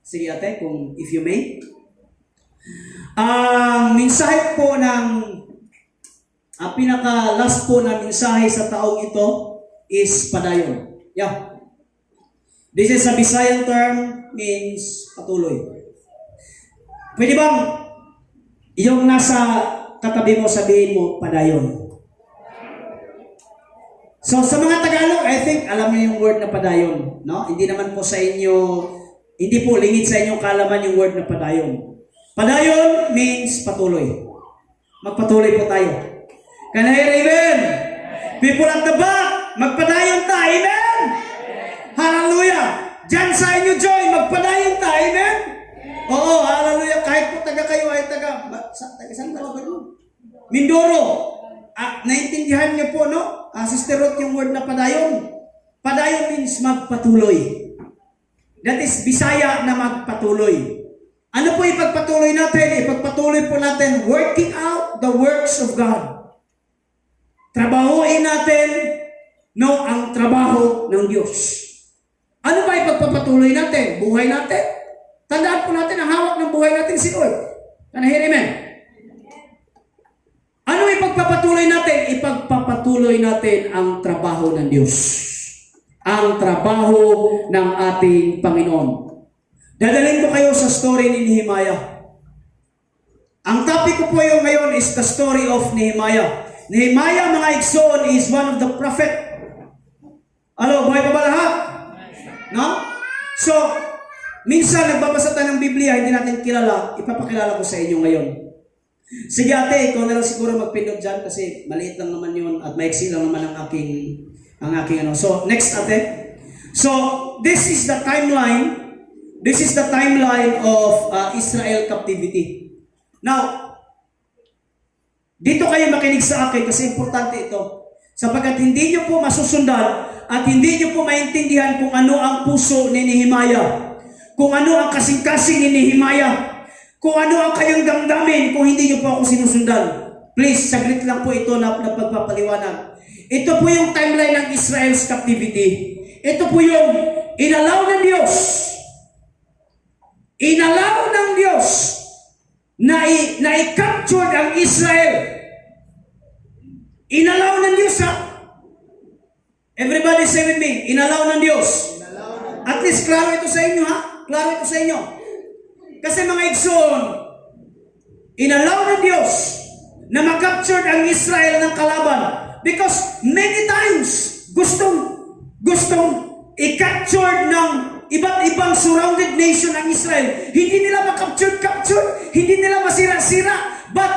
Sige ate, kung if you may. Ang mensahe po ang pinaka-last po na mensahe sa taong ito is padayon. Yeah. This is a Visayan term, means patuloy. Pwede bang yung nasa katabi mo sabihin mo, padayon? So sa mga Tagalog, I think alam niyo yung word na padayon, no? Hindi naman po sa inyo, hindi po lingid sa inyong kalaman yung word na padayon. Padayon means patuloy. Magpatuloy po tayo. Can I hear amen? People at the back, magpadayon tayo, amen? Hallelujah! Diyan sa inyo, Joy, magpadayon tayo, amen? Oo, hallelujah. Kahit po taga kayo ay taga saan ba kayo? Mindoro. Naintindihan niyo po, no? Sister Ruth, yung word na padayon. Padayon means magpatuloy. That is Bisaya na magpatuloy. Ano po ipagpatuloy natin? Ipagpatuloy po natin working out the works of God. Trabahuin natin, no, ang trabaho ng Diyos. Ano ba ipagpapatuloy natin? Buhay natin. Tandaan po natin, ang hawak ng buhay natin si Lord. Can I hear amen? Ano ipagpapatuloy natin? Ipagpapatuloy natin ang trabaho ng Diyos. Ang trabaho ng ating Panginoon. Dadalhin ko kayo sa story ni Nehemiah. Ang topic ko po yung ngayon is the story of Nehemiah. Nehemiah, mga igsoon, is one of the prophet. Ano, buhay pa ba lahat? No? So, minsan nagbabasa tayo ng Biblia, hindi natin kilala, ipapakilala ko sa inyo ngayon. Sige ate, ikaw na lang siguro magpindot dyan kasi maliit lang naman yun at maiksi lang naman ang aking ano. So, next ate. So, this is the timeline. This is the timeline of Israel captivity. Now, dito kayo makinig sa akin kasi importante ito. Sapagkat hindi nyo po masusundan at hindi nyo po maintindihan kung ano ang puso ni Nehemiah. Kung ano ang kasing-kasing ni Nehemiah. Kung ano ang kanyang damdamin kung hindi nyo po ako sinusundan. Please, saglit lang po ito na pagpapaliwanag. Ito po yung timeline ng Israel's captivity. Ito po yung inalaw ng Diyos. Inalaw ng Diyos na i-capture ang Israel. Inalaw ng Diyos, ha? Everybody say with me, inalaw ng Diyos. At least klaro ito sa inyo, ha? Klaro ito sa inyo. Kasi mga igsoon, inalaw ng Diyos na makapture ang Israel ng kalaban. Because many times, gustong i-capture ng iba't ibang surrounded nation ang Israel. Hindi nila makapture, hindi nila masira-sira. But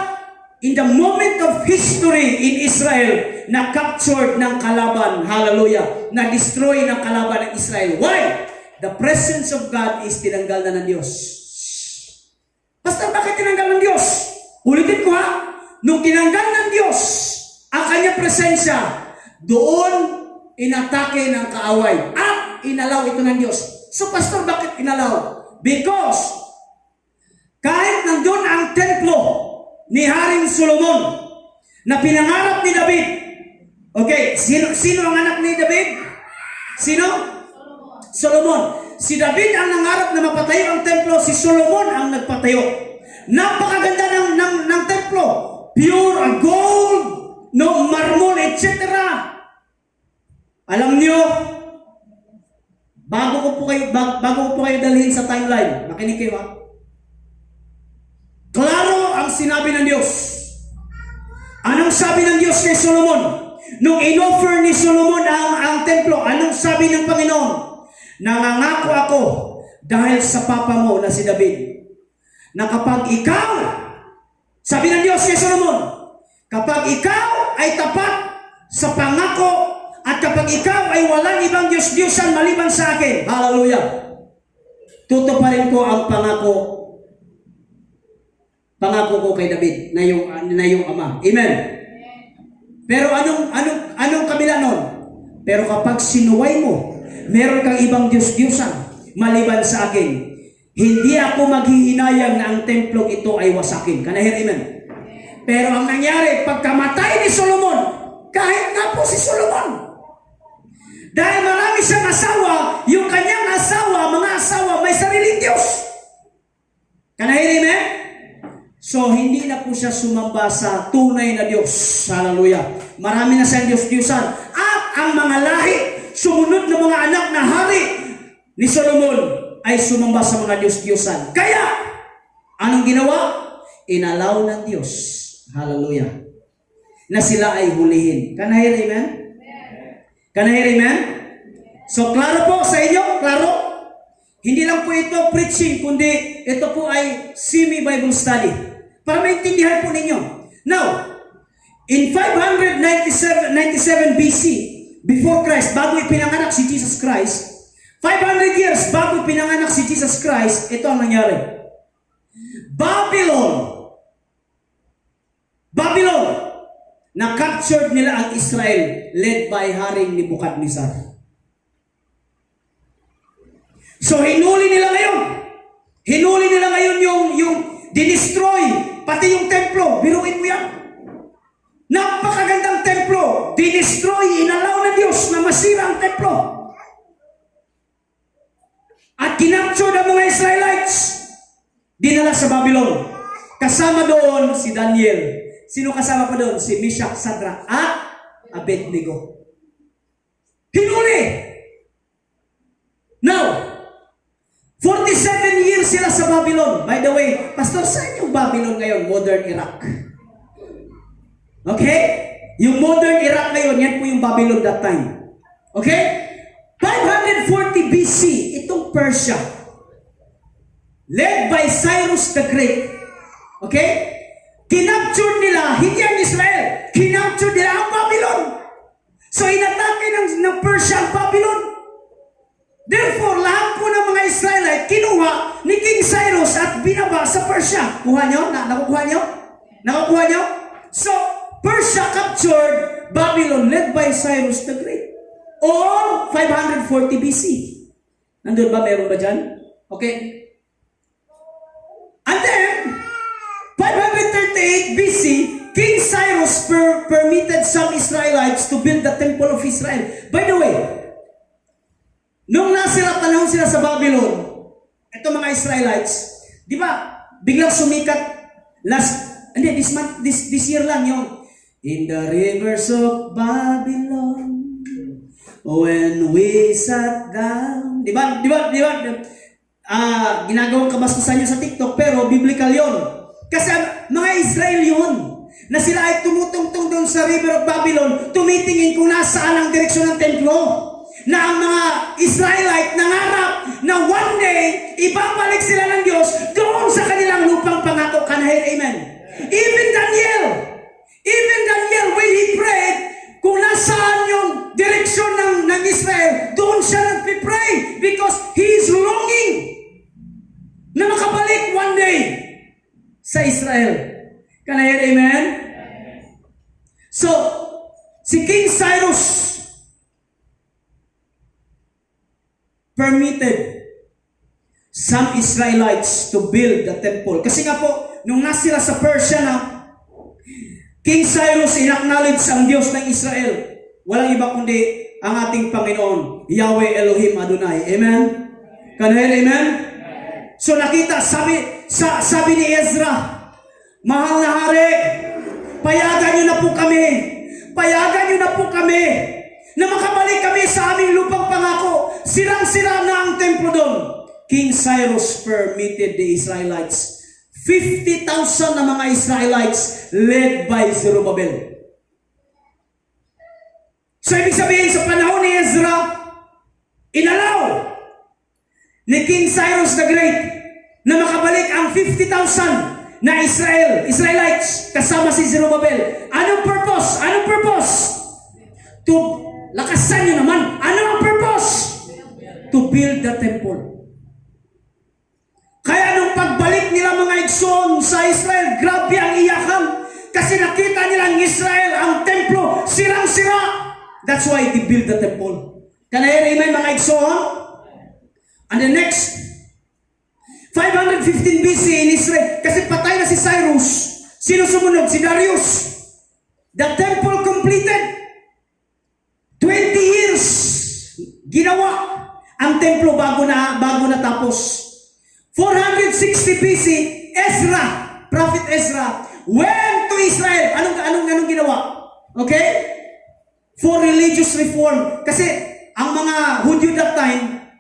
in the moment of history in Israel, na-captured ng kalaban, hallelujah, na-destroy ng kalaban ng Israel. Why? The presence of God is tinanggal na ng Diyos. Basta bakit tinanggal ng Diyos? Ulitin ko ha, nung tinanggal ng Diyos ang kanyang presensya, doon inatake ng kaaway at inalaw ito ng Diyos. So pastor, bakit inalaw? Because kahit nandun ang templo ni Haring Solomon na pinangarap ni David. Okay, sino ang anak ni David? Sino? Solomon. Si David ang nangarap na mapatayo ang templo, si Solomon ang nagpatayo. Napakaganda ng templo. Pure gold, no marmol, etc. Alam niyo, bago ko po kayo dalhin sa timeline, makinig kayo ha. Klaro ang sinabi ng Diyos. Anong sabi ng Diyos kay Solomon? Nung inoffer ni Solomon ang templo, anong sabi ng Panginoon? Nangangako ako dahil sa papa mo na si David, na kapag ikaw, sabi ng Diyos kay Solomon, kapag ikaw ay tapat sa pangako at kapag ikaw ay walang ibang Diyos-Diyosan maliban sa akin, hallelujah, tutuparin ko ang pangako ko kay David na yung ama. Amen. Pero anong kabila nun? Pero kapag sinuway mo, meron kang ibang Diyos-Diyosan maliban sa akin, hindi ako maghihinayang na ang templong ito ay wasakin. Can I hear amen? Pero ang nangyari, pagkamatay ni Solomon, kahit nga po si Solomon, dahil marami siyang asawa, yung kanyang asawa, mga asawa, may sariling Diyos. Kanahin, amen? So, hindi na po siya sumamba sa tunay na Diyos. Hallelujah. Marami na siyang Diyos-Diyosan. At ang mga lahi, sumunod na mga anak na hari ni Solomon ay sumamba sa mga Diyos-Diyosan. Kaya, anong ginawa? Inalaw ng Diyos. Hallelujah. Na sila ay hulihin. Kanahin, amen? Kanahin, amen? So, klaro po sa inyo? Klaro? Hindi lang po ito preaching, kundi ito po ay semi-Bible study. Para maintindihan po ninyo. Now, in 597 BC, before Christ, bago ipinanganak si Jesus Christ, 500 years bago pinanganak si Jesus Christ, ito ang nangyari. Babylon, na-captured nila ang Israel, led by Haring Nebuchadnezzar. So, hinuli nila ngayon yung dinestroy, pati yung templo. Biruin mo yan. Napakagandang templo. Dinestroy, inalaw ng Diyos na masira ang templo. At kinaptured ang mga Israelites. Dinala sa Babylon. Kasama doon si Daniel. Sino kasama pa doon? Si Meshach, Shadrach, at Abednego. Hinuli. Now, 47 years sila sa Babylon. By the way, Pastor, saan yung Babylon ngayon? Modern Iraq. Okay? Yung modern Iraq ngayon, yan po yung Babylon that time. Okay? 540 BC, itong Persia, led by Cyrus the Great. Okay? Kinaptured nila, hindi ang Israel, kinaptured nila ang Babylon. So, inatake ng Persia ang Babylon. Therefore, lahat po ng mga Israelite kinuha ni King Cyrus at binaba sa Persia. Kuha nyo? Nakukuha nyo? Nakukuha nyo? So, Persia captured Babylon led by Cyrus the Great. All 540 BC. Nandun ba? Meron ba dyan? Okay. And then, 538 BC, King Cyrus permitted some Israelites to build the temple of Israel. By the way, nung panahon sila sa Babylon, ito mga Israelites, di ba, biglang sumikat this year lang yung in the rivers of Babylon, when we sat down. Di ba, ginagawang kabastusan nyo sa TikTok, pero biblical yon. Kasi mga Israel yun, na sila ay tumutungtong doon sa river of Babylon, tumitingin kung nasaan ang direksyon ng templo. Na ang mga Israelite nangarap na one day, ibabalik sila ng Diyos doon sa kanilang lupang pangako. Kanahin, amen. Even Daniel, when he prayed, kung nasaan yung direksyon ng Israel, doon siya nagpipray because he is longing na makabalik one day sa Israel. Kanahin, amen. So, si King Cyrus permitted some Israelites to build the temple. Kasi nga po, nung nasila sa Persia na, King Cyrus inacknowledge ang Diyos ng Israel. Walang iba kundi ang ating Panginoon, Yahweh Elohim Adonai. Amen? Kanahin, amen? So nakita, sabi ni Ezra, mahal na hari, payagan niyo na po kami na makabalik kami sa aming lupang pangako. Sirang-sira na ang templo doon. King Cyrus permitted the Israelites, 50,000 na mga Israelites led by Zerubbabel. So ibig sabihin, sa panahon ni Ezra, inalaw ni King Cyrus the Great na makabalik ang 50,000 na Israelites kasama si Zerubbabel. Anong purpose? Lakasan nyo naman. Ano ang purpose? To build the temple. Kaya nung pagbalik nila mga Igsoon sa Israel, grabe ang iyakan. Kasi nakita nila ang Israel, ang templo, sirang-sira. That's why they build the temple. Kanahin, amen mga Igsoon? And the next 515 BC in Israel, kasi patay na si Cyrus. Sino sumunod? Si Darius. The temple completed. 20 years ginawa ang templo bago natapos. 460 BC, Ezra, Prophet Ezra, went to Israel. Anong ginawa? Okay? For religious reform. Kasi ang mga Hudyo that time,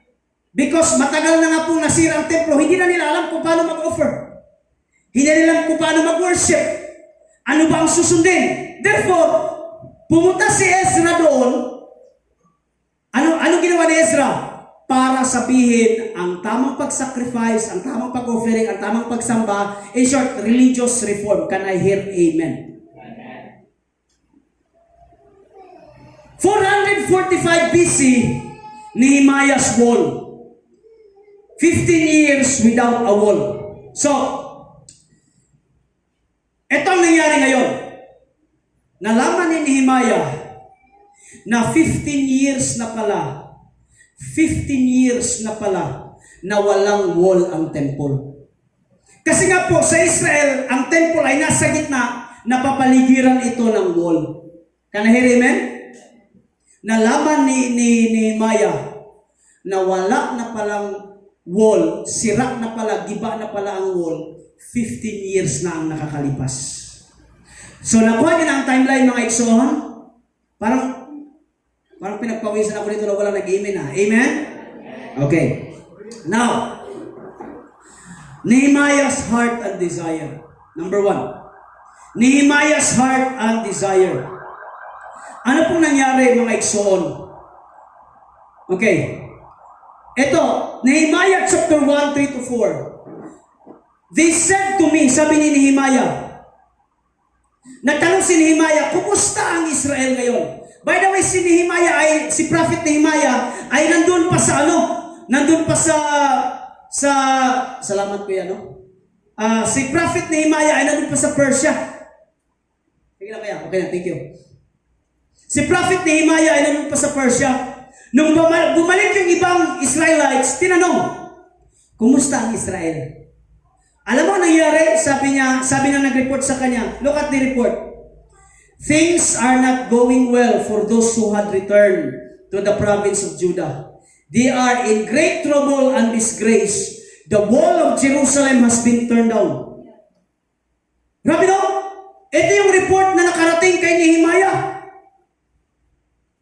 because matagal na nga pong nasira ang templo, hindi na nila alam kung paano mag-offer. Hindi na nila alam kung paano mag-worship. Ano ba ang susundin? Therefore, pumunta si Ezra doon. Ano ginawa ni Ezra? Para sabihin ang tamang pag-sacrifice, ang tamang pag-offering, ang tamang pagsamba, in short, religious reform. Can I hear amen? 445 BC, Nehemiah's wall. 15 years without a wall. So, ito ang nangyari ngayon. Nalaman ni Nehemiah na 15 years na pala na walang wall ang temple. Kasi nga po, sa Israel, ang temple ay nasa gitna, napapaligiran ito ng wall. Can I hear amen? Nalaman ni Nehemiah na wala na palang wall, sira na pala, giba na pala ang wall, 15 years na ang nakakalipas. So nakuha niyo na ang timeline mga iksohan? Parang pinagpawisan ako dito na wala nag-amen ha. Amen? Okay. Now, Nehemiah's heart and desire. Number 1. Nehemiah's heart and desire. Ano pong nangyari mga iksoon? Okay. Ito, Nehemiah chapter 1, 3-4. They said to me, sabi ni Nehemiah, nagtanong si Nehemiah, kumusta ang Israel ngayon? By the way, si Prophet Nehemiah ay nandun pa sa salamat ko yan, no? Si Prophet Nehemiah ay nandun pa sa Persia. Sige na kaya, okay na, thank you. Si Prophet Nehemiah ay nandun pa sa Persia. Nung bumalik yung ibang Israelites, tinanong, kumusta ang Israel? Alam mo ang nangyari? Sabi na nag-report sa kanya, look at the report. Things are not going well for those who had returned to the province of Judah. They are in great trouble and disgrace. The wall of Jerusalem has been turned down. Grabe no? Ito yung report na nakarating kay Nehemiah.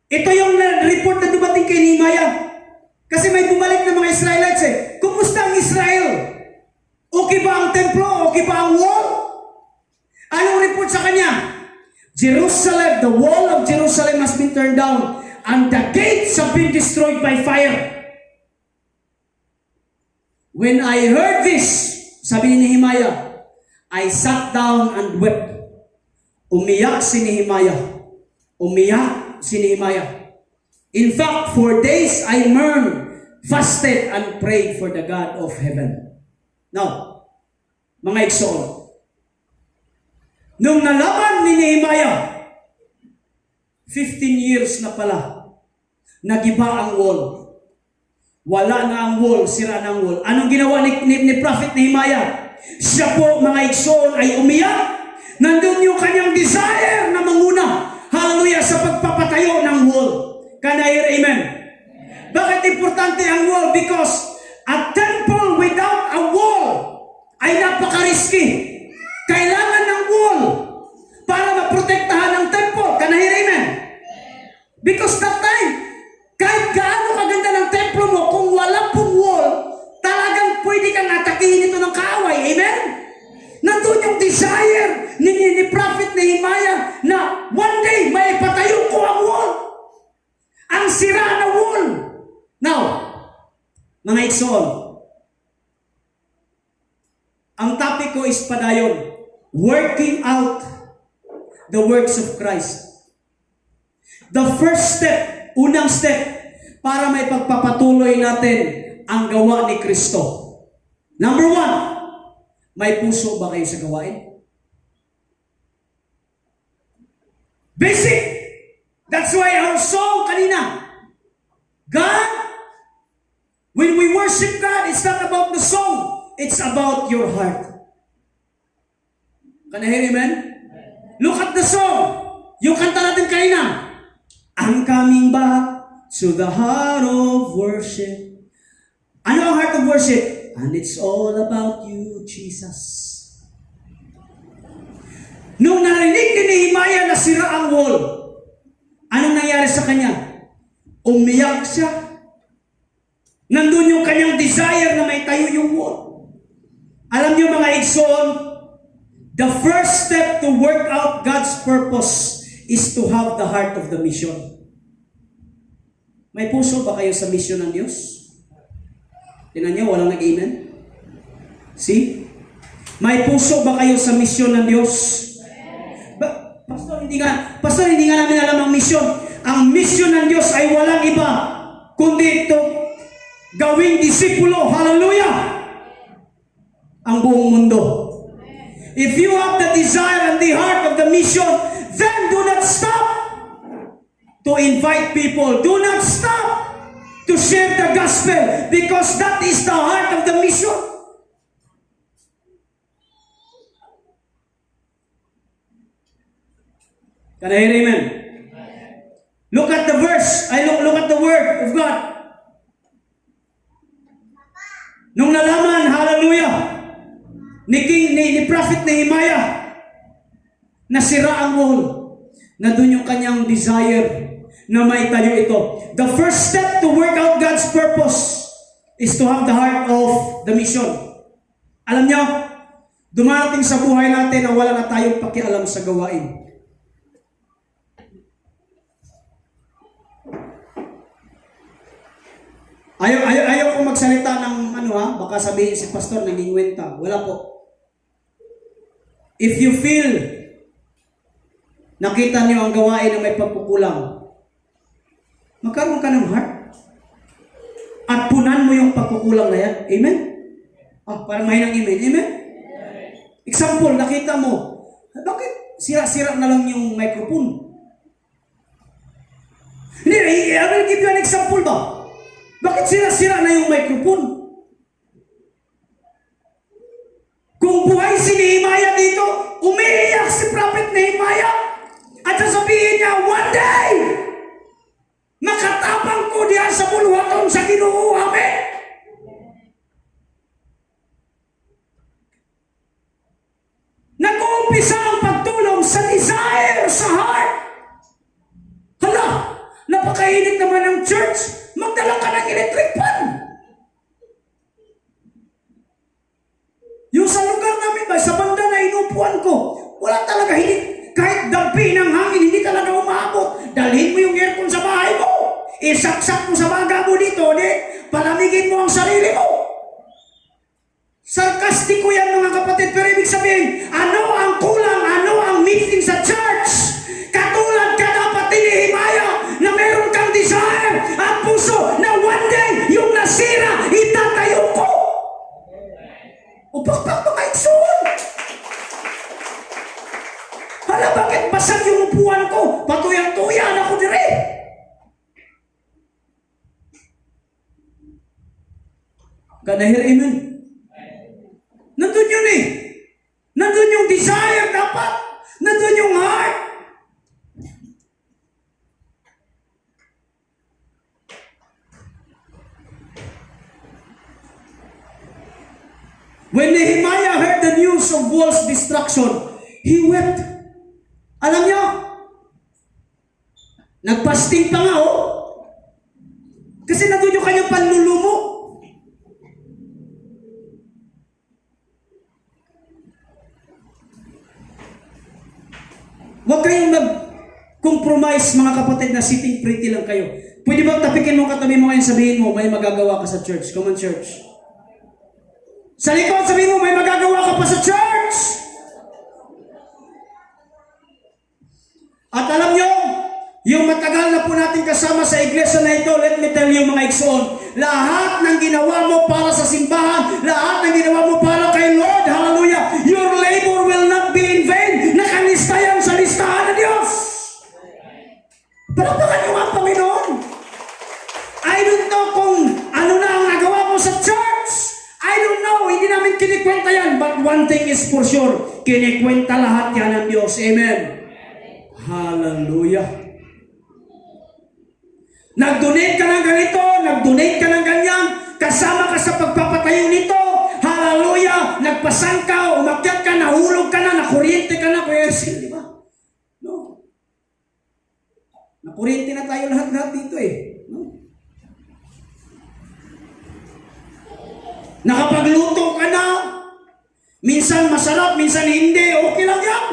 Ito yung report na dumating kay Nehemiah. Kasi may bumalik na mga Israelites eh. Kumusta ang Israel? Okay ba ang templo? Okay ba ang wall? Anong report sa kanya? Jerusalem, the wall of Jerusalem has been turned down and the gates have been destroyed by fire. When I heard this, sabi ni Nehemiah, I sat down and wept. Umiyak si Nehemiah. In fact, for days I mourned, fasted, and prayed for the God of heaven. Now, mga iksoon, nung nalaman ni Nehemiah, 15 years na pala, nagiba ang wall. Wala na ang wall, sira na ang wall. Anong ginawa ni Prophet Nehemiah? Siya po, mga iksoon, ay umiyak. Nandun yung kanyang desire na manguna. Hallelujah, sa pagpapatayo ng wall. Can I hear amen? Bakit importante ang wall? Because a temple without a wall ay napaka-risky. Kailangan ng wall para maprotektahan ng temple. Can I hear amen? Because that time, kahit gaano kaganda ng templo mo, kung wala pong wall, talagang pwede kang atakihin ito ng kaaway. Amen? Nandun yung desire ni Prophet Nehemiah na one day may patayo ko ang wall. Ang sira na wall. Now, mga iksoon, ang topic ko is padayon, working out the works of Christ. The first step, unang step, para may pagpapatuloy natin ang gawa ni Kristo. Number 1, may puso ba kayo sa gawain? Basic! That's why our song kanina, God, when we worship God, it's not about the song, it's about your heart. Can I hear amen? Look at the song. Yung kanta natin kanina, I'm coming back to the heart of worship. Ano ang heart of worship? And it's all about you, Jesus. Nung narinig ni Nehemiah na sira ang wall, anong nangyari sa kanya? Umiyak siya. Nandun yung kanyang desire na may tayo yung wall. Alam niyo mga igsoon, the first step to work out God's purpose is to have the heart of the mission. May puso ba kayo sa mission ng Diyos? Tingnan niyo, walang nag-amen. See? May puso ba kayo sa mission ng Diyos? Pastor, hindi nga namin alam ang mission. Ang mission ng Diyos ay walang iba, kundi ito, gawing disipulo. Hallelujah! Ang buong mundo. If you have the desire and the heart of the mission, then do not stop to invite people. Do not stop to share the gospel, because that is the heart of the mission. Can I hear amen? Look at the verse. Look at the word of God. Nung nalaman, hallelujah, ni Prophet Nehemiah, nasira ang wall, na doon yung kanyang desire na maitayo ito. The first step to work out God's purpose is to have the heart of the mission. Alam niyo, dumarating sa buhay natin na wala na tayong pakialam sa gawain. Ayaw kong magsalita ng baka sabihin si pastor nangingwenta. Wala po. If you feel nakita niyo ang gawain na may pagkukulang, magkaroon ka ng heart at punan mo yung pagkukulang na yan. Amen? Parang mahinang amen. Amen? Example, nakita mo, bakit sira-sira na lang yung microphone? Hindi, I will give you an example ba? Bakit sira-sira na yung microphone? Kung buhay si Nehemiah dito, umiiyak si Prophet Nehemiah at sasabihin niya, one day, makatapang ko diyan sa bulwaton sa Ginoo. Amen. Nag-uumpisa ang pagtulong sa desire, sa heart. Hala, napakainit naman ng church. Magdala ka ng electric fan. Yung sa lugar namin ba, sa banda na inupuan ko, wala talaga, kahit dampi ng hangin, hindi talaga umabot. Dalhin mo yung aircon sa bahay mo. Isaksak mo sa baga mo dito, palamigin mo ang sarili mo. Sarkastiko yan mga kapatid, pero ibig sabihin, ano ang kulang, ano ang missing sa church? Katulad ka dapat ni Nehemiah na meron kang desire at puso na one day yung nasira, itatayo ko. Upakpak mga iksun. Hala, bakit basag yung upuan ko? Patuyang-tuyan ako dire. Can I hear amen? Nandun yun eh. Nandun yung desire dapat. Nandun yung heart. When Nehemiah heard the news of wall's destruction, he wept. Alam niyo, nagpasting pa nga kasi nandun yung kanyang panlulumo. Huwag kayong mag-compromise mga kapatid na sitting pretty lang kayo. Pwede ba tapikin mo katabi mo ngayon, sabihin mo, may magagawa ka sa church. Come on, church. Sa likod, sabihin mo, may magagawa ka pa sa church. At alam nyo, yung matagal na po natin kasama sa iglesia na ito, let me tell you mga iksoon, lahat ng ginawa mo para sa simbahan, lahat ng ginawa mo para kay Lord, hallelujah, your labor will not be in vain. Nakalista yan sa listahan ng Diyos. Palapakan nyo ang Panginoon. I don't know kung ano na ang nagawa mo sa church. I don't know, hindi namin kinikwenta yan. But one thing is for sure, kinikwenta lahat yan ng Diyos. Amen. Hallelujah. Nag-donate ka ng ganito, nag-donate ka ng ganyan, kasama ka sa pagpapatayo nito, nagpasan ka, umakyat ka, nahulog ka na, nakuryente ka na, Kuya Ersil, di ba? No. Nakuryente na tayo lahat-lahat dito eh. No? Nakapagluto ka na, minsan masarap, minsan hindi, okay lang yan.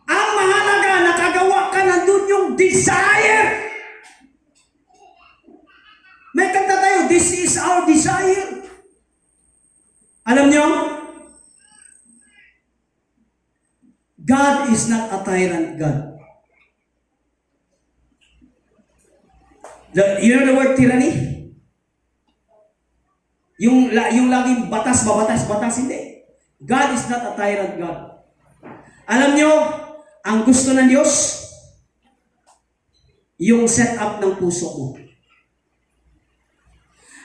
Ang mahalaga, nakagawa ka na dun yung desire. May kanta tayo, this is our desire. Alam nyo, God is not a tyrant God. You know the word tyranny? Yung laging batas, hindi. God is not a tyrant God. Alam nyo, ang gusto ng Diyos, yung set up ng puso mo.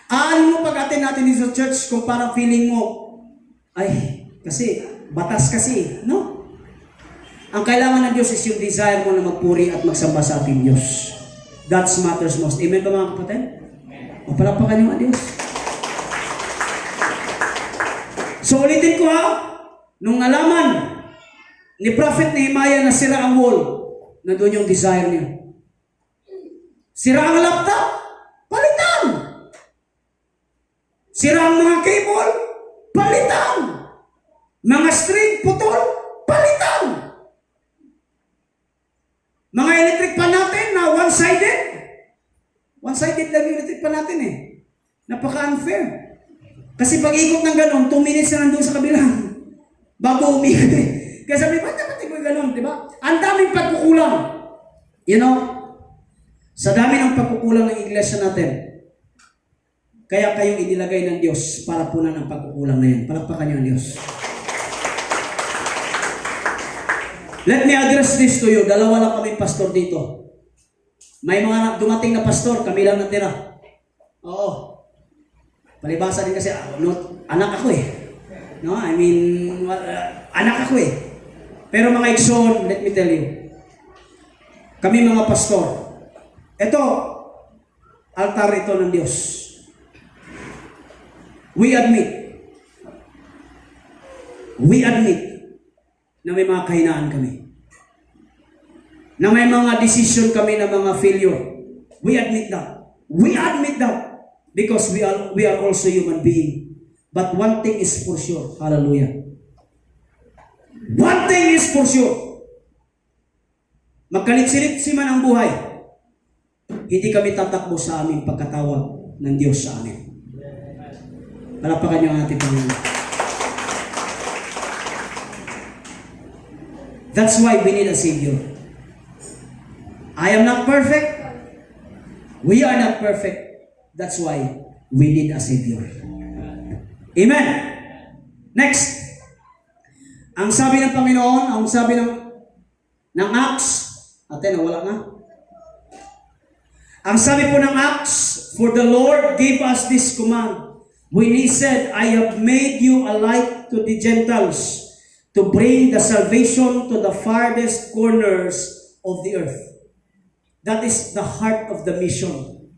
Ano mo pag-attend natin dito sa church kung parang feeling mo, ay, kasi, batas kasi, no? Ang kailangan ng Diyos is yung desire mo na magpuri at magsamba sa ating Diyos. That matters most. Amen ba mga kapatid? O palakpakan yung Diyos. So ulitin ko ha, nung nalaman ni Prophet Nehemiah na sira ang wall, nandun yung desire niya. Sira ang laptop, palitan! Sira ang mga cable, palitan! Mga string, putol, palitan! Mga electric pan natin na one-sided. One-sided lang yung electric pan natin eh. Napaka-unfair. Kasi pag ikot ng ganon, 2 minutes na nandun sa kabilang. Bago umikot eh. Kaya sabi, ba't dapat ikaw ganon, di ba? Ang daming pagkukulang. You know, sa dami ng pagkukulang ng iglesia natin, kaya kayong inilagay ng Diyos para punan ang pagkukulang na yan. Palakpakan niyo ang Diyos. Let me address this to you. Dalawa lang kami pastor dito. May mga dumating na pastor, kami lang natira. Oo. Palibasa din kasi, anak ako eh. No, I mean, anak ako eh. Pero mga igsoon, let me tell you. Kami mga pastor. Ito, altar ito ng Diyos. We admit na may mga kahinaan kami. Na may mga decision kami na mga failure. We admit that. We admit that. Because we are also human being. But one thing is for sure. Hallelujah. One thing is for sure. Magkalit-silit si man ang buhay. Hindi kami tatakbo sa aming pagkatawag ng Diyos sa amin. Palapakan niyo ang ating Panginoon. That's why we need a Savior. I am not perfect. We are not perfect. That's why we need a Savior. Amen. Next. Ang sabi ng Panginoon, ang sabi ng Acts, nawala na. Ang sabi po ng Acts, for the Lord gave us this command. When He said, I have made you a light to the Gentiles, to bring the salvation to the farthest corners of the earth. That is the heart of the mission.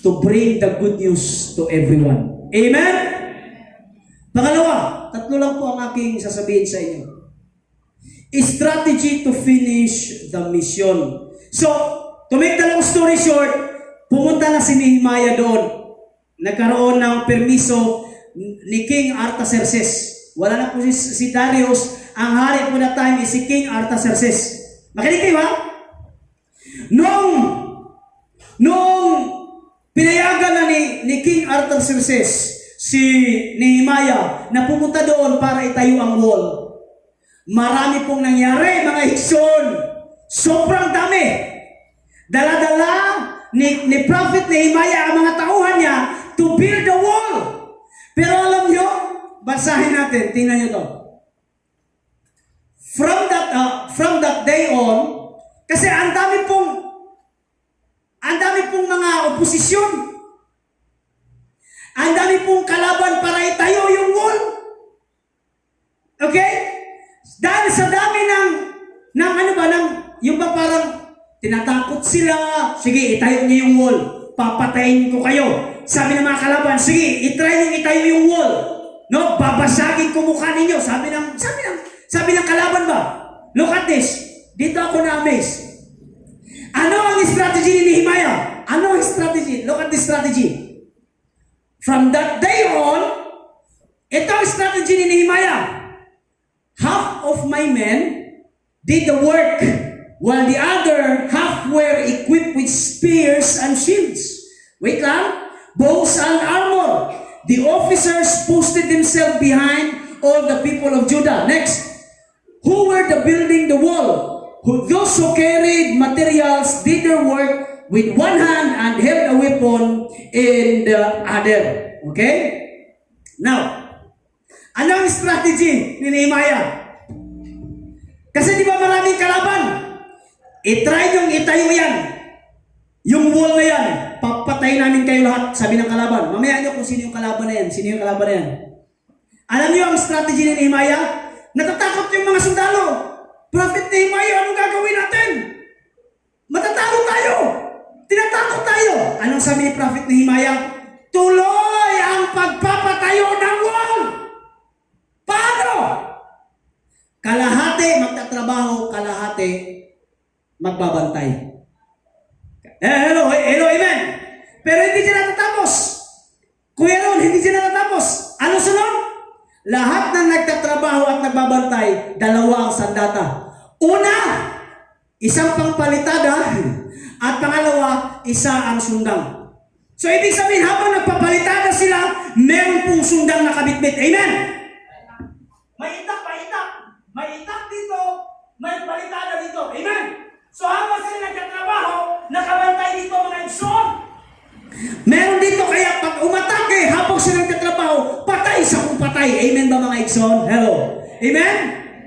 To bring the good news to everyone. Amen? Pangalawa, 3 lang po ang aking sasabihin sa inyo. Strategy to finish the mission. So, to make the long story short, pumunta na si Nehemiah doon. Nagkaroon ng permiso ni King Artaxerxes. Wala na po si Darius. Ang hari po na time is si King Artaxerxes. Makinig kayo ha? Nung pinayagan na ni King Artaxerxes si Nehemiah na pumunta doon para itayo ang wall. Marami pong nangyari, mga hikson. Sobrang dami. Dala-dala ni Prophet Nehemiah ang mga tauhan niya to build the wall. Pero alam nyo, basahin natin, tingnan nyo to. From that day on, kasi ang dami pong mga oposisyon. Ang dami pong kalaban para itayo yung wall. Okay? Dahil sa dami yung ba parang tinatakot sila, sige, itayo niyo yung wall. Papatayin ko kayo. Sabi ng mga kalaban, sige, itry niyo itayo yung wall. No, babasagin ko mukha ninyo. Sabi ng kalaban ba? Look at this. Dito ako na-amaze. Ano ang strategy ni Nehemiah? Ano ang strategy? Look at this strategy. From that day on, ito ang strategy ni Nehemiah. Half of my men did the work, while the other half were equipped with spears and shields. Wait lang. Bows and armor. The officers posted themselves behind all the people of Judah. Next. Who were the building the wall? Those who carried materials did their work with one hand and held a weapon in the other. Okay? Now, ano ang strategy ni Nehemiah? Kasi di ba maraming kalaban? I-try niyong itayo yan. Yung wall na yan, papatayin namin kayo lahat, sabi ng kalaban. Mamaya niyo kung sino yung kalaban na yan. Sino yung kalaban na yan? Alam niyo ang strategy ni Nehemiah? Natatakot yung mga sundalo. Prophet Nehemiah, anong gagawin natin? Matatalo tayo. Tinatakot tayo. Anong sabi ni Prophet Nehemiah? Tuloy ang pagpapatayo ng wall. Paano? Kalahati magtatrabaho, kalahati magbabantay. Hello, amen. Pero hindi siya natatapos. Kuya Ron, hindi siya natatapos. Ano sunod? Lahat ng nagtatrabaho at nagbabantay, dalawa ang sandata. Una, isang pangpalitada, at pangalawa, isa ang sundang. So, ibig sabihin, habang nagpapalitada sila, meron pong sundang nakabitbit. Amen? May itak dito, may palitada dito. Amen? So, habang sila nagtatrabaho, nakabantay dito mga igsoon. Meron dito kaya pag umatake habang sila nagtatrabaho, patay sa kung patay. Amen ba mga igsoon? Hello. Amen?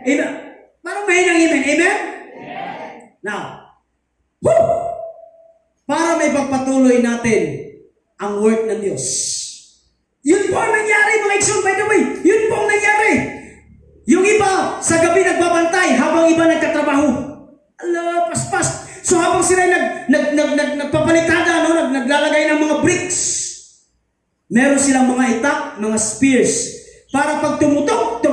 Amen. Parang mahinang amen. Amen? Now, para may pagpatuloy natin ang work ng Diyos. Yun po ang nangyari mga igsoon, by the way. Yun po ang nangyari. Yung iba, sa gabi nagbabantay habang iba nagtatrabaho. Ala, paspas. So habang sila nagpapalitada, naglalagay ng mga bricks, meron silang mga itak, mga spears, para pag tumunog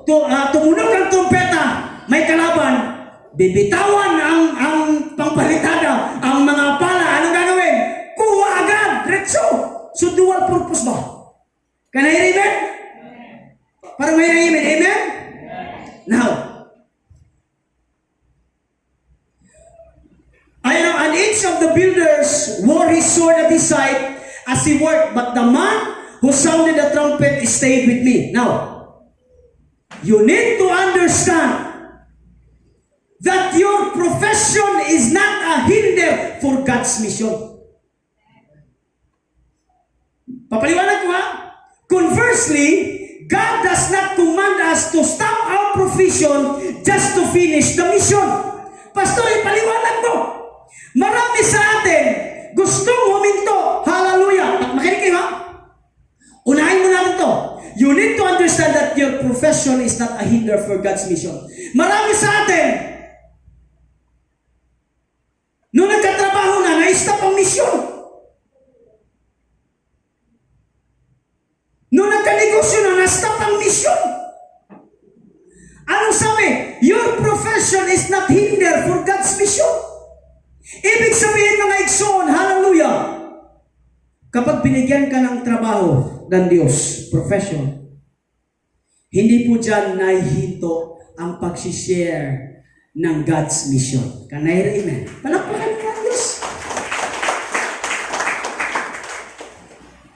ang trumpeta, may kalaban, bibitawan ang pangpalitada, ang mga pala, anong gagawin? Kuha agad, diretso. So dual purpose ba? Can I hear amen? Parang may amen, amen? Now, and each of the builders wore his sword at his side as he worked, but the man who sounded the trumpet stayed with me. Now, you need to understand that your profession is not a hinder for God's mission. Papaliwanag ko ha? Conversely, God does not command us to stop our profession just to finish the mission. Pastor, ipaliwanag mo. Marami sa atin gustong huminto. Hallelujah. Makinig kayo ha? Unahin mo natin to. You need to understand that your profession is not a hinder for God's mission. Marami sa atin, nung nagkatrabaho na-stop ang mission. Nung nagkanegosyo na-stop ang mission. Anong sabi? Your profession is not hinder for God's mission. Ibig sabihin mga igsoon, hallelujah, kapag binigyan ka ng trabaho ng Diyos, profession, hindi po dyan nahihinto ang pag-share ng God's mission. Can I hear amen? Palakpakan niyo ang Diyos.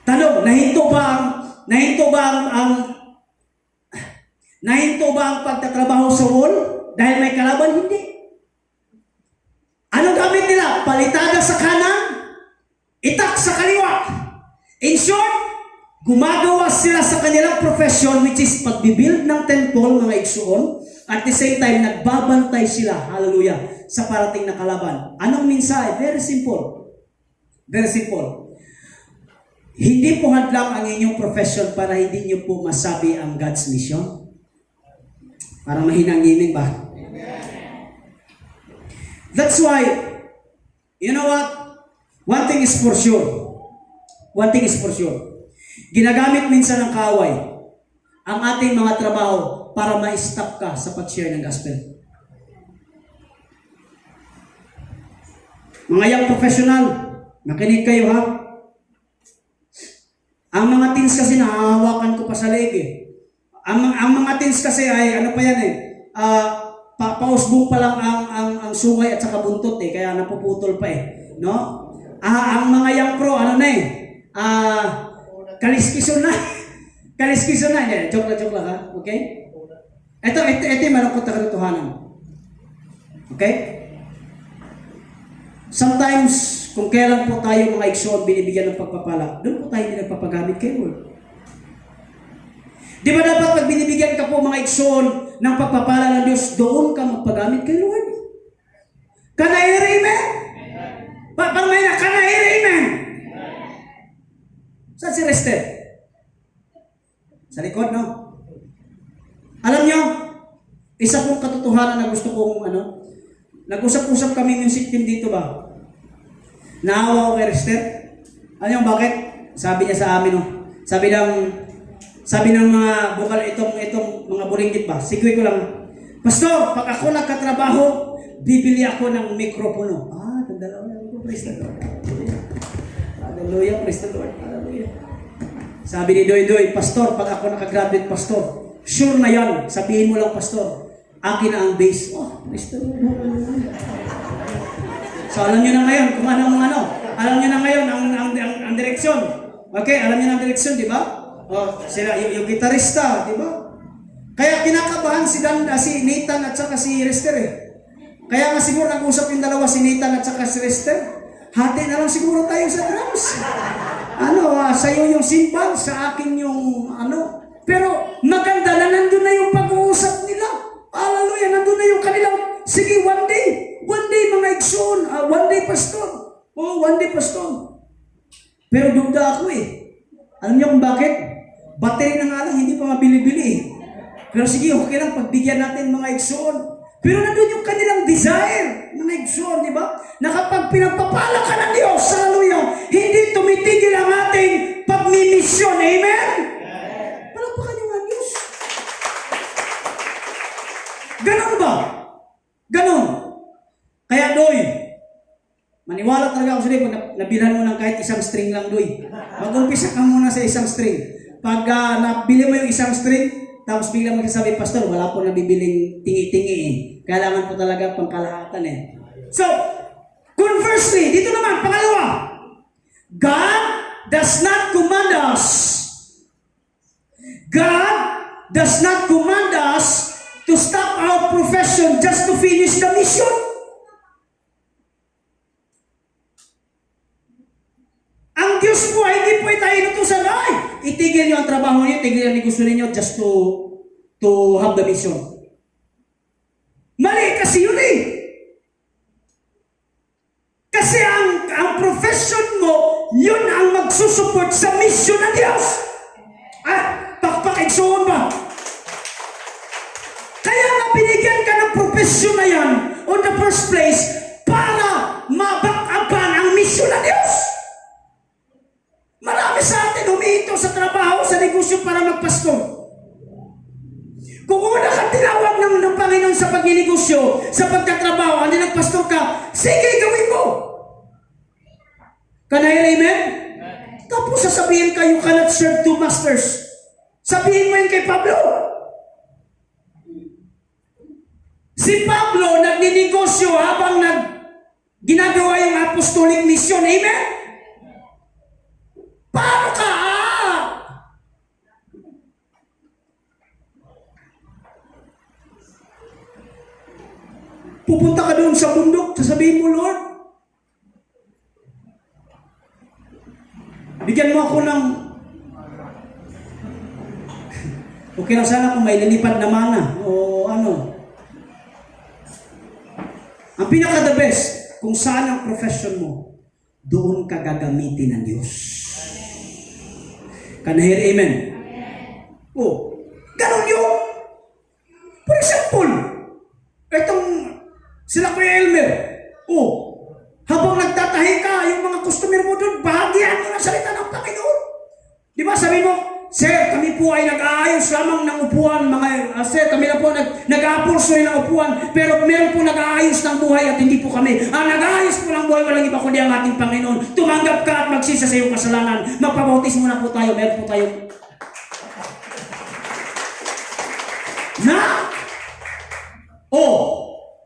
Tanong, nahinto ba ang pagtatrabaho sa wall dahil may kalaban? Hindi. Ano gamit nila? Palitada sa kanan, itak sa kaliwa. In short, gumagawa sila sa kanilang profession, which is pagbibuild ng temple, mga igsoon. At the same time, nagbabantay sila, hallelujah, sa parating na kalaban. Anong mensahe? Very simple. Very simple. Hindi po hadlang ang inyong profession para hindi nyo po masabi ang God's mission. Parang mahinang-inig ba? That's why, you know what? One thing is for sure. Ginagamit minsan ng kaaway ang ating mga trabaho para ma-stop ka sa pag-share ng gospel. Mga young professional, nakinig kayo ha. Ang mga teens kasi nahahawakan ko pa sa leg eh. Ang mga teens kasi ay ano pa yan eh. Pausbong pa lang ang sungay at saka buntot eh, kaya napuputol pa eh, no? Ang mga young pro ano na eh. Kaliskison na. Kaliskison na. Yeah, joke lang ha. Okay? Ito yung malungkot na katotohanan. Okay? Sometimes, kung kailan po tayo mga igsoon binibigyan ng pagpapala, doon po tayo hindi nagpapagamit kay Lord. Di ba dapat pag binibigyan ka po mga igsoon ng pagpapala ng Diyos, doon ka magpagamit kay Lord? Can I hear amen? Parang na, can I hear amen? Saan si Rester? Sa likod, no? Alam nyo, isa pong katotohanan na gusto kong nag-usap-usap kami music team dito ba? Naawa ko kay Rester. Alam nyo bakit? Sabi niya sa amin, no? Sabi ng mga bukal itong mga bulinggit ba? Sigwi ko lang. Pastor, pag ako nagkatrabaho, bibili ako ng mikropono. Tandalaw na ako. Praise the Lord. Hallelujah. Praise the Lord. Hallelujah. Sabi ni Doy, Pastor, pag ako nakagraduate, Pastor, sure na yan. Sabihin mo lang, Pastor, akin na ang base. Praise the Lord. So, alam nyo na ngayon kung alam nyo na ngayon ang direksyon. Okay, alam nyo na ang direksyon, di ba? Sila, yung gitarista, di ba? Kaya kinakabahan si Nathan at saka si Rester eh. Kaya nga siguro nag-usap yung dalawa, si Nathan at saka si Rester. Hati na lang siguro tayo sa drums. Sa'yo yung cymbal, sa akin yung Pero maganda na nandun na yung pag-uusap nila. Hallelujah, nandun na yung kanilang, sige, one day mga igsoon, one day pastor. One day pastor. Pero duda ako eh. Alam niyo kung bakit? Battery na nga lang, hindi pa mabili-bili eh. Pero sige, okay lang, pagbigyan natin mga igsoon. Pero nandun yung kanilang desire, mga igsoon, di ba? Na kapag pinagpapala ka ng Diyos, hallelujah, hindi tumitigil ang ating pagmimisyon. Amen? Palagpakan yung ang Diyos. Ganon ba? Ganon. Kaya Doy, maniwala talaga ako sa Doy, kung nabilhan mo ng kahit isang string lang Doy. Mag-umpisa ka muna sa isang string. Pag nabili mo yung isang string, tapos biglang magsasabi, Pastor, wala po nabibiling tingi-tingi eh. Kailangan po talaga pangkalahatan eh. So, conversely, dito naman, pangalawa, God does not command us. God does not command us to stop our profession just to finish the mission. Ang Diyos po ay hindi po tayo inutusan, itigil niyo ang trabaho niyo, itigil ang gusto niyo just to have the mission. Mali kasi yun eh. Kasi ang profession mo, yun ang magsusupport sa mission ng Diyos. Pakpakigsoon ba? Kaya nga binigyan ka ng profession na yan on the first place para mabakapan ang mission ng Diyos. Marami sa atin humihinto sa trabaho, sa negosyo para magpastor. Kung una ka tinawag ng Panginoon sa pagninegosyo, sa pagtatrabaho, hindi nagpastor ka, sige, gawin mo. Can I hear amen? Tapos sasabihin ka, you cannot serve two masters. Sabihin mo yun kay Pablo. Si Pablo nagninegosyo habang ginagawa yung apostolic mission. Amen? Paano ka? Pupunta ka doon sa bundok, sasabihin mo, Lord, bigyan mo ako ng okay lang sana kung may lilipad na mana o Ang pinaka-the best, kung saan ang profession mo, doon ka gagamitin ng Diyos. Can I hear amen? Ganon yun. For example, itong sila Kuya Elmer, habang nagtatahi ka, yung mga customer mo doon, bahagian mo ng salita ng Panginoon. Di ba, sabi mo, Sir, kami po ay nag-aayos lamang upuan, mga sir, kami na po nag-apurso ng upuan, pero meron po nag-aayos ng buhay at hindi po kami. Ang nag-aayos po ng buhay, walang iba kundi ang ating Panginoon. Tumanggap ka at magsisa sa iyong kasalanan. Magpabautis muna po tayo, meron po tayo.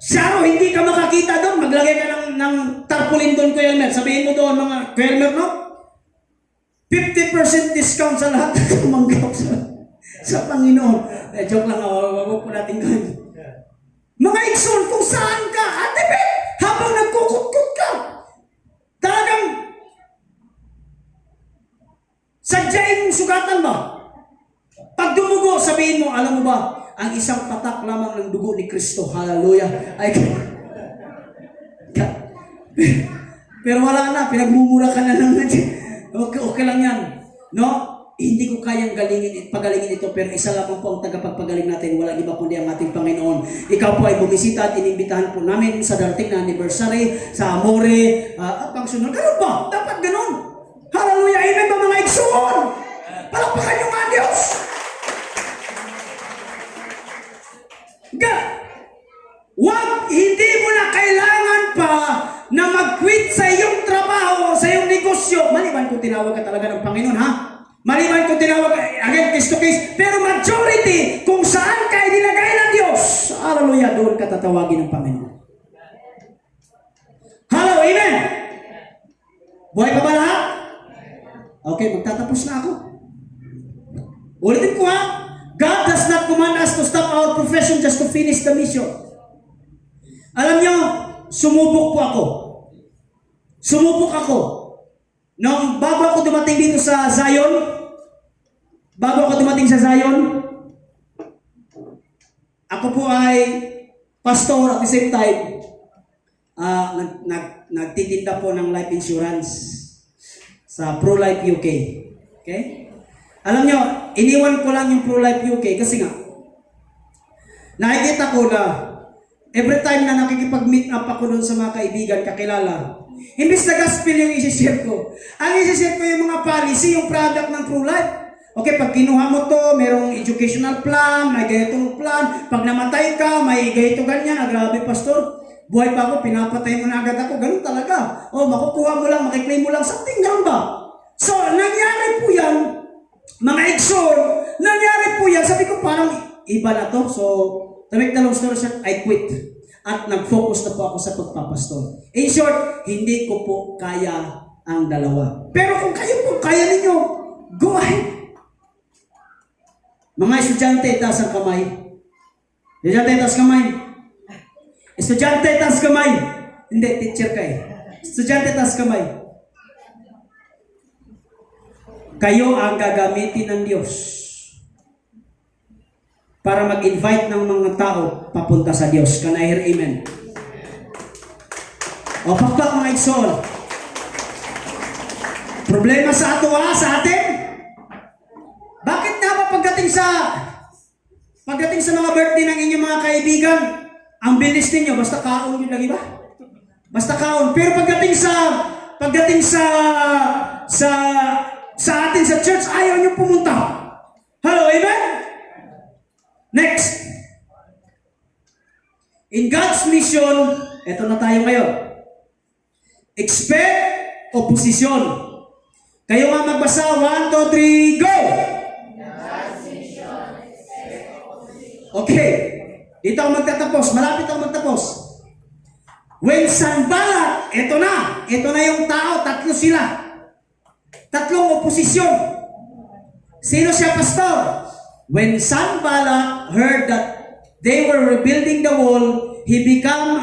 Saro, hindi ka makakita doon, maglagay ka ng tarpaulin doon, Kuya Elmer. Sabihin mo doon, mga Kuya Elmer, no? 50% discount sa lahat ng tumanggap sa Panginoon. Joke lang, wag po natin gawin. Mga ikson, kung saan ka, Ate Bet, habang nagkukut-kut ka, talagang sadyain mong sugatan ba? Pag dumugo, sabihin mo, alam mo ba, ang isang patak lamang ng dugo ni Kristo, hallelujah, ay pero wala na, pinagmumura ka na lang. Okay lang yan. No? Hindi ko kayang pagalingin ito, pero isa lamang po ang tagapagpagaling natin. Walang iba kundi ang ating Panginoon. Ikaw po ay bumisita at inimbitahan po namin sa darating na anniversary, sa Amore, at pangsunod. Ganun ba? Dapat ganun. Hallelujah. Amen ba mga igsoon? Palakpakan yung mga Diyos. Hindi mo na kailangan pa na mag-quit sa iyong trabaho o sa iyong negosyo. Maliban kung tinawag ka talaga ng Panginoon, ha? Maliban kung tinawag ka, again, case to case. Pero majority, kung saan ka dinagay ng Diyos, hallelujah, doon ka tatawagin ng Panginoon. Hello, amen? Buhay pa ba lahat? Okay, magtatapos na ako. Ulitin ko, ha? God does not command us to stop our profession just to finish the mission. Alam nyo, sumubok po ako. Sumubok ako. Nung bago ako dumating dito sa Zion, ako po ay pastor at the same time, nagtitinda po ng life insurance sa ProLife UK. Okay? Alam nyo, iniwan ko lang yung ProLife UK kasi nga, nakikita ko na every time na nakikipag-meet up ako doon sa mga kaibigan, kakilala, imbis na gospel yung isi-share ko. Ang isi-share ko yung mga policy, yung product ng ProLife. Okay, pag kinuha mo to, merong educational plan, may ganitong plan. Pag namatay ka, may ganito ganyan. Grabe, pastor. Buhay pa ako, pinapatay mo na agad ako. Ganun talaga. Makukuha mo lang, makiklaim mo lang. Something ganun ba? So, nangyari po yan. Mga igsoon, nangyari po yan. Sabi ko, parang iba na to. So, to make the long story short, I quit. At nag-focus na po ako sa pagpapastor. In short, hindi ko po kaya ang dalawa. Pero kung kayo po kaya ninyo, go ahead. Mga estudyante, taas ang kamay. Estudyante, taas kamay. Estudyante, taas kamay. Hindi, teacher ka eh. Estudyante, taas kamay. Kayo ang gagamitin ng Diyos para mag-invite ng mga tao papunta sa Diyos. Can I hear amen? O pakpak mga igsoon. Problema sa ato sa atin? Bakit nga ba pagdating sa mga birthday ng inyong mga kaibigan, ang bilis ninyo, basta kaon yun lagi ba? Basta kaon. Pero pagdating sa atin sa church, ayaw nyo pumunta. Hello, amen? Next. In God's mission, eto na tayo ngayon. Expect opposition. Kayo nga magbasa, 1, 2, 3, go! Okay. Dito ako magtatapos. Malapit ako magtapos. When Sanballat, eto na yung tao, tatlo sila. Tatlong oposisyon. Sino siya, pastor? When Sanballat heard that they were rebuilding the wall, he became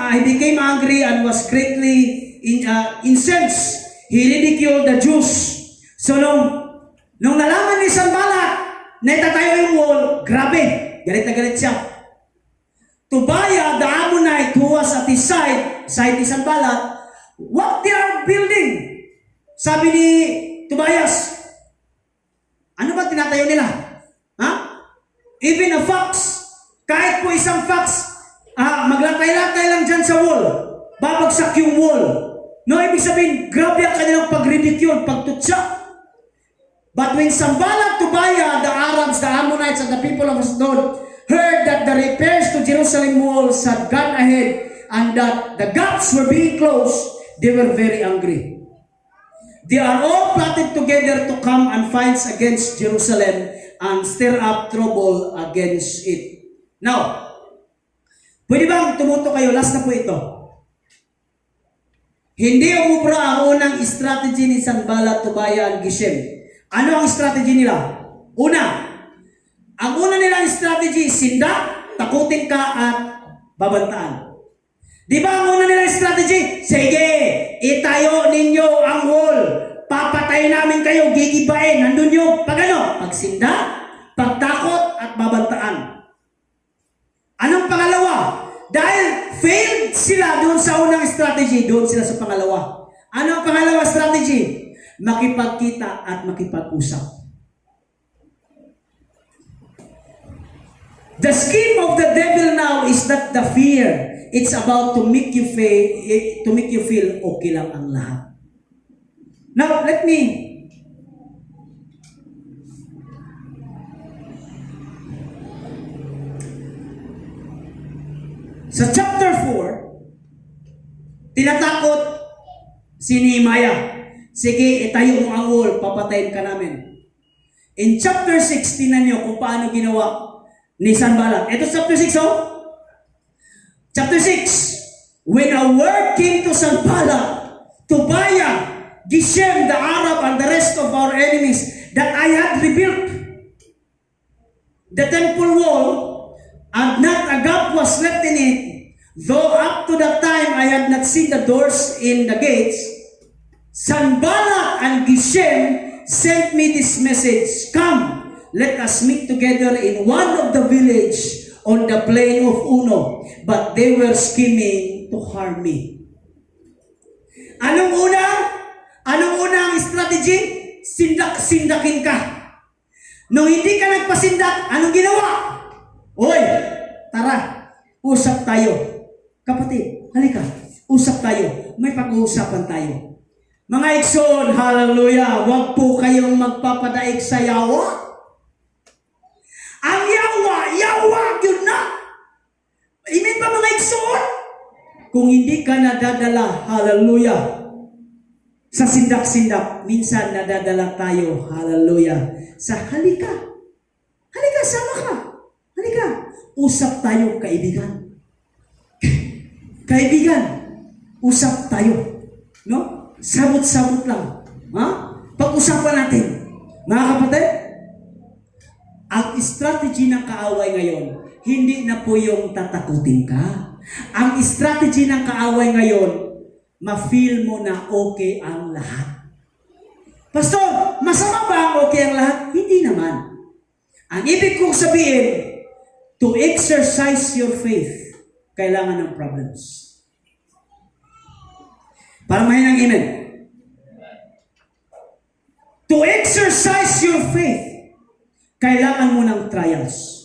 angry and was greatly incensed. He ridiculed the Jews. So nung nalaman ni Sanballat na itatayo yung wall, grabe, galit na galit siya. Tobiah the Ammonite, who was at his side ni Sanballat, what they are building? Sabi ni Tobias, ano ba tinatayo nila? Ha? Even a fox, kahit po isang fox, maglatay-latay lang dyan sa wall, babagsak yung wall. No, ibig sabihin, grabe ang kanilang pag-ridicule, pagtutsa. But when Sanballat, Tobiah, the Arabs, the Ammonites, and the people of Ashdod heard that the repairs to Jerusalem walls had gone ahead and that the gaps were being closed, they were very angry. They are all plotted together to come and fight against Jerusalem and stir up trouble against it. Now, pwede bang tumuto kayo? Last na po ito. Hindi umubra ang unang strategy ni Sanballat, Tobiah, and Geshem. Ano ang strategy nila? Ang una nilang strategy, sinda, takutin ka at babantaan. Di ba ang una nilang strategy? Sige, itayo ninyo ang wall. Papatay namin kayo, gigibain. Nandun yung pagsinda, pagtakot at babantaan. Anong pangalawa? Dahil failed sila doon sa unang strategy, doon sila sa pangalawa. Ano ang pangalawa strategy? Makipagkita at makipag-usap. The scheme of the devil now is not the fear. It's about to make you feel okay lang ang lahat. Now, let me sa chapter 4, tinatakot si Nehemiah. Sige, itayo mo ang wall, papatayin ka namin. In chapter 6, tingnan nyo kung paano ginawa ni Sanballat. Ito chapter 6, oh. Chapter 6, when a word came to Sanballat, Tobiah, Geshem, the Arab, and the rest of our enemies, that I had rebuilt the temple wall, and not a gap was left in it, though up to that time I had not seen the doors in the gates, Sanballat and Geshem sent me this message, come, let us meet together in one of the village on the plain of Uno. But they were scheming to harm me. Anong una ang strategy? Sindakin ka. Nung hindi ka nagpasindak, anong ginawa? Oy, tara, usap tayo. Kapatid, halika, usap tayo. May pag-uusapan tayo. Mga Ikson, hallelujah, huwag po kayong magpapadaig sa yawa. Ang yawa, yun na. Amen ba mga Ikson? Kung hindi ka nadadala, hallelujah, sa sindak-sindak, minsan nadadala tayo, hallelujah, sa halika. Halika, sama ka. Halika, usap tayo, kaibigan. Kaibigan, usap tayo. No? Sabot-sabot lang. Ha? Pag-usapan natin. Mga kapatid, ang strategy ng kaaway ngayon, hindi na po yung tatakutin ka. Ang strategy ng kaaway ngayon, ma-feel mo na okay ang lahat. Pastor, masama ba ang okay ang lahat? Hindi naman. Ang ibig kong sabihin, to exercise your faith, kailangan ng problems. Para mahinang amen. To exercise your faith, kailangan mo ng trials.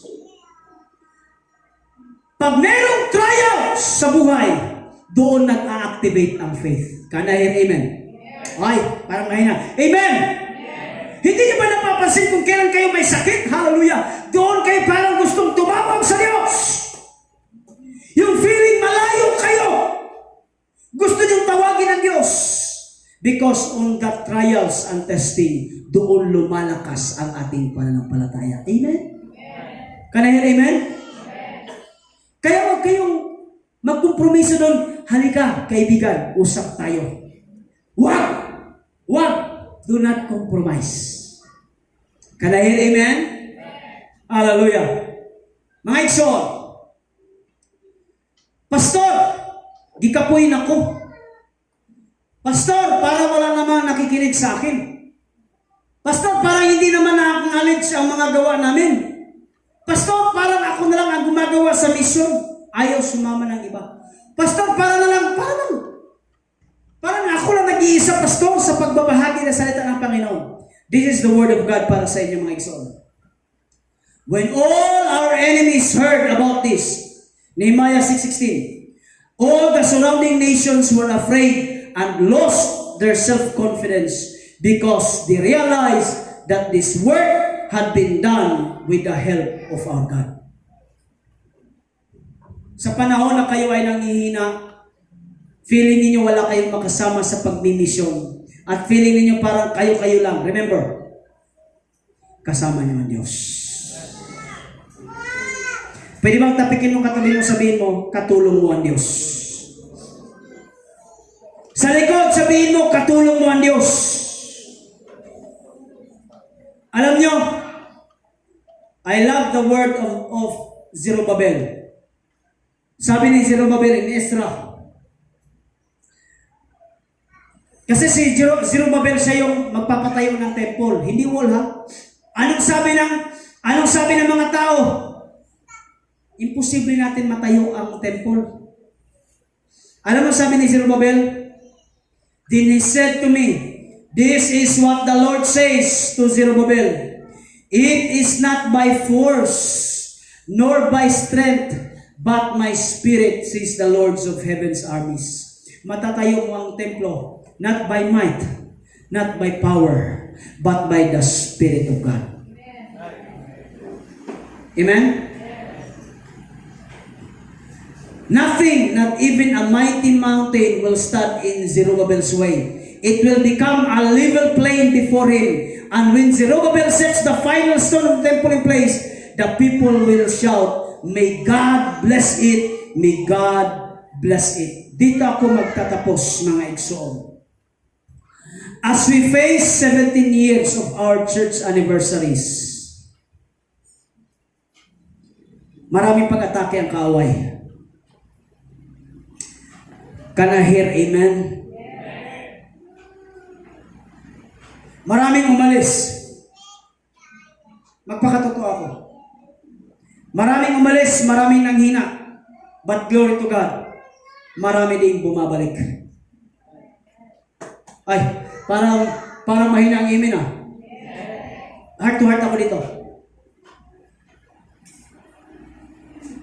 Pag merong trials sa buhay, doon nag-a-activate ang faith. Can I hear amen? Ay, parang mahina. Amen! Hindi niyo ba napapansin kung kailan kayo may sakit? Hallelujah! Doon kayo parang gustong tumawag sa Diyos. Yung feeling malayo kayo. Gusto niyong tawagin ang Diyos. Because on that trials and testing, doon lumalakas ang ating pananampalataya. Amen? Can I hear amen? Kaya huwag kayong magkompromiso doon. Halika, kaibigan, usap tayo. Wag! Do not compromise. Can I hear amen? Hallelujah. Mga Ikson, Pastor, gikapoy ako. Pastor, para wala namang nakikinig sa akin. Pastor, parang hindi naman na-acknowledge ang mga gawa namin. Pastor, parang ako na lang ang gumagawa sa mission. Ayaw sumama ng iba. Pastor, parang ako lang nag-iisa, Pastor, sa pagbabahagi ng salita ng Panginoon. This is the word of God para sa inyo, mga Ikson. When all our enemies heard about this, Nehemiah 6:16, all the surrounding nations were afraid and lost their self-confidence because they realized that this work had been done with the help of our God. Sa panahon na kayo ay nanghihina, feeling ninyo wala kayong makasama sa pagmimisyon, at feeling ninyo parang kayo-kayo lang. Remember, kasama niyo ang Diyos. Pwede bang tapikin mo katabi mo, sabihin mo, katulong mo ang Diyos. Sa likod, sabihin mo, katulong mo ang Diyos. Alam nyo, I love the word of Zerubbabel. Sabi ni Zerubbabel in Ezra, kasi si Zerubbabel siya yung magpapatayo ng temple, hindi wall ha. Anong sabi ng mga tao? Imposible natin matayo ang temple. Alam mo sabi ni Zerubbabel? Then he said to me, this is what the Lord says to Zerubbabel. It is not by force, nor by strength, but my spirit, says the Lords of heaven's armies. Matatayo mo ang templo, not by might, not by power, but by the Spirit of God. Amen? Nothing, not even a mighty mountain, will stand in Zerubbabel's way. It will become a level plain before him. And when Zerubbabel sets the final stone of the temple in place, the people will shout, may God bless it, may God bless it. Dito ako magtatapos, mga igsoon. As we face 17 years of our church anniversaries, maraming pag-atake ang kaaway. Can I hear amen? Maraming umalis. Magpakatotoo ako. Maraming umalis, maraming nanghina. But glory to God, marami ding bumabalik. Ay, parang mahina ang amen ah. Heart to heart ako dito.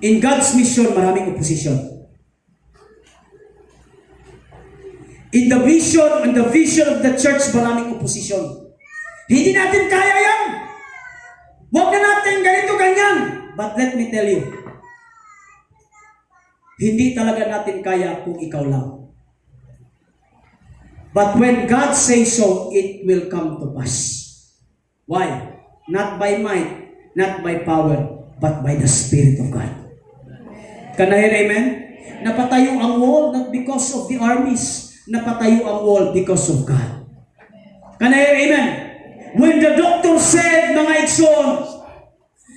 In God's mission, maraming opposition. In the vision of the church, maraming opposition. Hindi natin kaya yan. Huwag na natin ganito, ganyan. But let me tell you, hindi talaga natin kaya kung ikaw lang. But when God says so, it will come to pass. Why? Not by might, not by power, but by the Spirit of God. Can I hear amen? Napatayo ang wall not because of the armies. Napatayo ang wall because of God. Can I hear amen? When the doctor said, mga igsoon,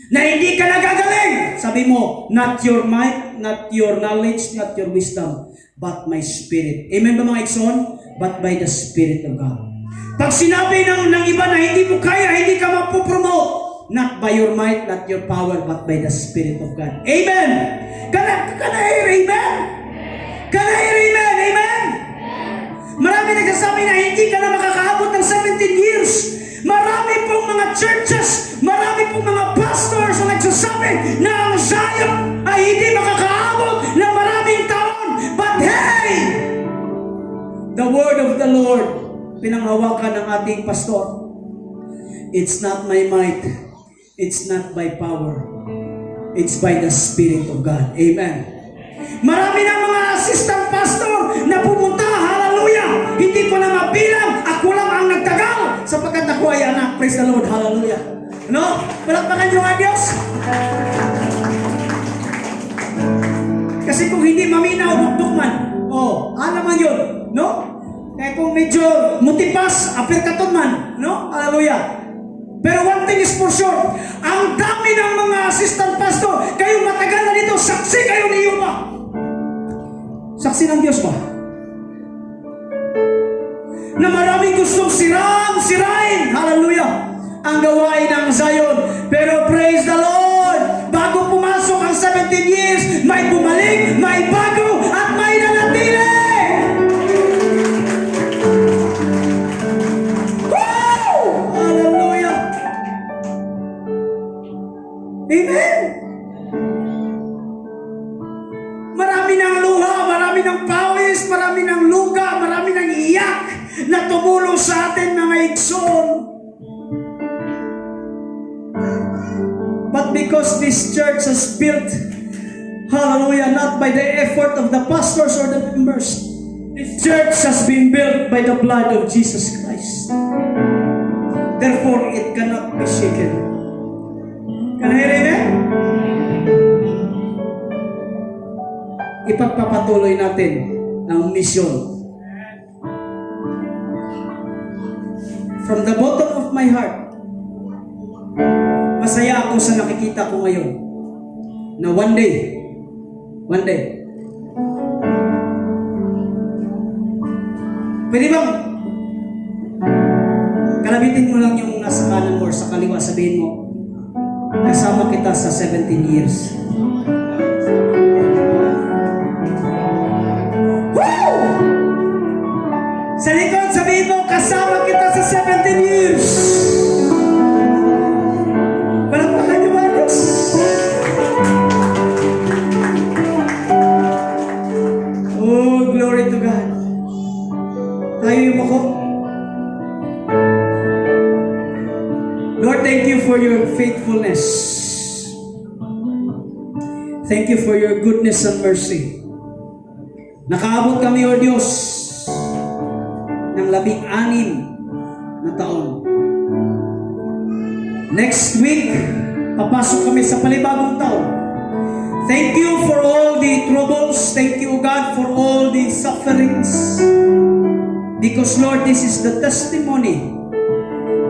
na hindi ka nagagaling, sabi mo, not your might, not your knowledge, not your wisdom, but my spirit. Amen ba mga igsoon? But by the Spirit of God. Pag sinabi ng iba na hindi mo kaya, hindi ka mapupromote, not by your might, not your power, but by the Spirit of God. Amen! Can I hear amen? Can I hear amen? Amen? Marami nagsasabi na hindi ka na makakaabot ng 17 years. Marami pong mga churches, marami pong mga pastors na nagsasabi na ang Zion ay hindi makakaabot ng maraming taon. But hey! The word of the Lord, pinanghawakan ng ating pastor. It's not my might, it's not by power, it's by the Spirit of God. Amen. Marami ng mga assistant pastor na pumunta, hallelujah, hindi ko na mabilang, ako lang ang nagtagal sapagkat ako ay anak. Praise the Lord, hallelujah. No? Palakpakan nyo nga Diyos. Kasi kung hindi maminaw, bukdukman, alam man yun, no? Kaya kung medyo mutipas, apirkaton man, no? Hallelujah. Pero one thing is for sure, ang dami ng mga assistant pastor, kayo matagal na dito, saksi kayo ni Yuba. Saksi ng Diyos ba? Na maraming gustong sirain, hallelujah, ang gawain ng Zion. Pero praise the Lord, bago pumasok ang 17 years, may bumalik, may bago, at may nanatili. Woo! Hallelujah. Amen. Marami ng luha, marami ng pawis, marami ng luga, marami ng iyak na tumulong sa atin mga igsoon. because this church has built, hallelujah, not by the effort of the pastors or the members. This church has been built by the blood of Jesus Christ. Therefore, it cannot be shaken. Can I hear amen? Ipagpapatuloy natin ang mission. From the bottom of my heart, masaya ako sa nakikita ko ngayon na one day, pwede bang kalabitin mo lang yung nasa kanan mo or sa kaliwa, sabihin mo, kasama kita sa 17 years. Woo! Sa likod, sabihin mo, kasama kita sa 17 years. Palakpakan niyo ba, Diyos? Oh, glory to God. Tayo yung ako. Lord, thank you for your faithfulness. Thank you for your goodness and mercy. Nakaabot kami, O Diyos, ng 16 na taon. Next week, papasok kami sa panibagong taon. Thank you for all the troubles. Thank you, God, for all the sufferings. Because, Lord, this is the testimony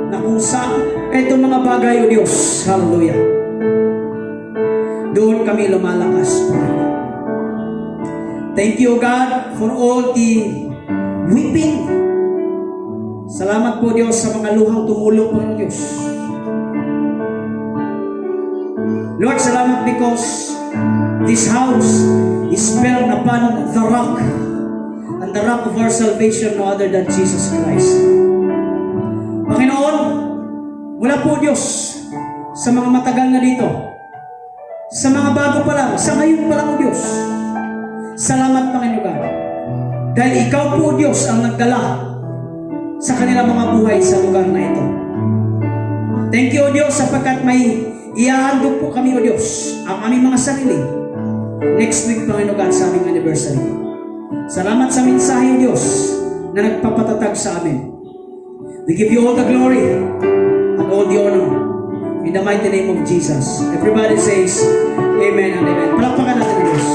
na kung saan itong mga bagay, O Diyos, hallelujah, doon kami lumalakas. Thank you, God, for all the weeping. Salamat po, Diyos, sa mga luhang tumulong po, Diyos. Lord, salamat because this house is built upon the rock, and the rock of our salvation no other than Jesus Christ. Panginoon, wala po, Diyos, sa mga matagal na dito, sa mga bago pa lang, sa ngayon pa lang, Diyos. Salamat, Panginoon God. Dahil Ikaw po, Diyos, ang nagdala sa kanilang mga buhay sa lugar na ito. Thank you, O Diyos, sapagkat may iahandog po kami, O Diyos, ang aming mga sarili. Next week, Panginoon God, sa aming anniversary. Salamat sa mensahe, O Diyos, na nagpapatatag sa amin. We give you all the glory and all the honor in the mighty name of Jesus. Everybody says, Amen and Amen. Palakpakan natin, Diyos.